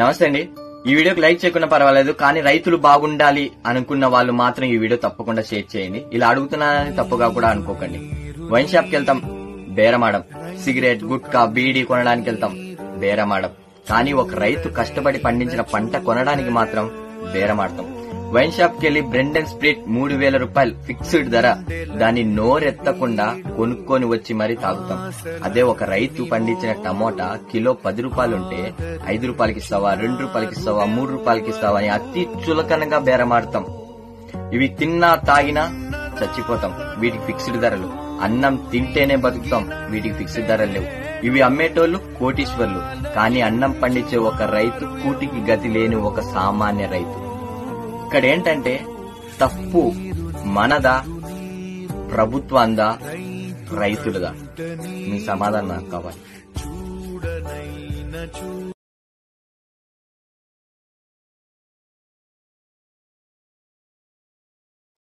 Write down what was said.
నమస్తే అండి. ఈ వీడియోకి లైక్ చేయకుండా పర్వాలేదు, కానీ రైతులు బాగుండాలి అనుకున్న వాళ్ళు మాత్రం ఈ వీడియో తప్పకుండా షేర్ చేయండి. ఇలా అడుగుతున్నానని తప్పుగా కూడా అనుకోకండి. వైన్ షాప్ కి వెళ్తాం, బేరమాడం. సిగరెట్, గుట్కా, బీడీ కొనడానికి వెళ్తాం, బేరమాడం. కానీ ఒక రైతు కష్టపడి పండించిన పంట కొనడానికి మాత్రం బేరమాడతాం. వైన్ షాప్ కి వెళ్లి బ్రెండ్ అండ్ స్ప్రిట్ 3000 రూపాయలు ఫిక్స్డ్ ధర, దాన్ని నోరెత్తకుండా కొనుక్కొని వచ్చి మరీ తాగుతాం. అదే ఒక రైతు పండించిన టమోటా కిలో 10 రూపాయలుంటే 5 రూపాయలకి ఇస్తావా, 2 రూపాయలకి ఇస్తావా, 3 రూపాయలకి ఇస్తావా అని అతి చులకనగా బేరమాడతాం. ఇవి తిన్నా తాగినా చచ్చిపోతాం. వీటికి ఫిక్స్డ్ ధరలు. అన్నం తింటేనే బతుకుతాం, వీటికి ఫిక్స్డ్ ధరలు లేవు. ఇవి అమ్మేటోళ్లు కోటీశ్వర్లు, కానీ అన్నం పండించే ఒక రైతు కూటికి గతి లేని ఒక సామాన్య రైతు. ఇక్కడ ఏంటంటే తప్పు మనదా, ప్రభుత్వందా, రైతులదా? మీ సమాధానం నాకు కావాలి.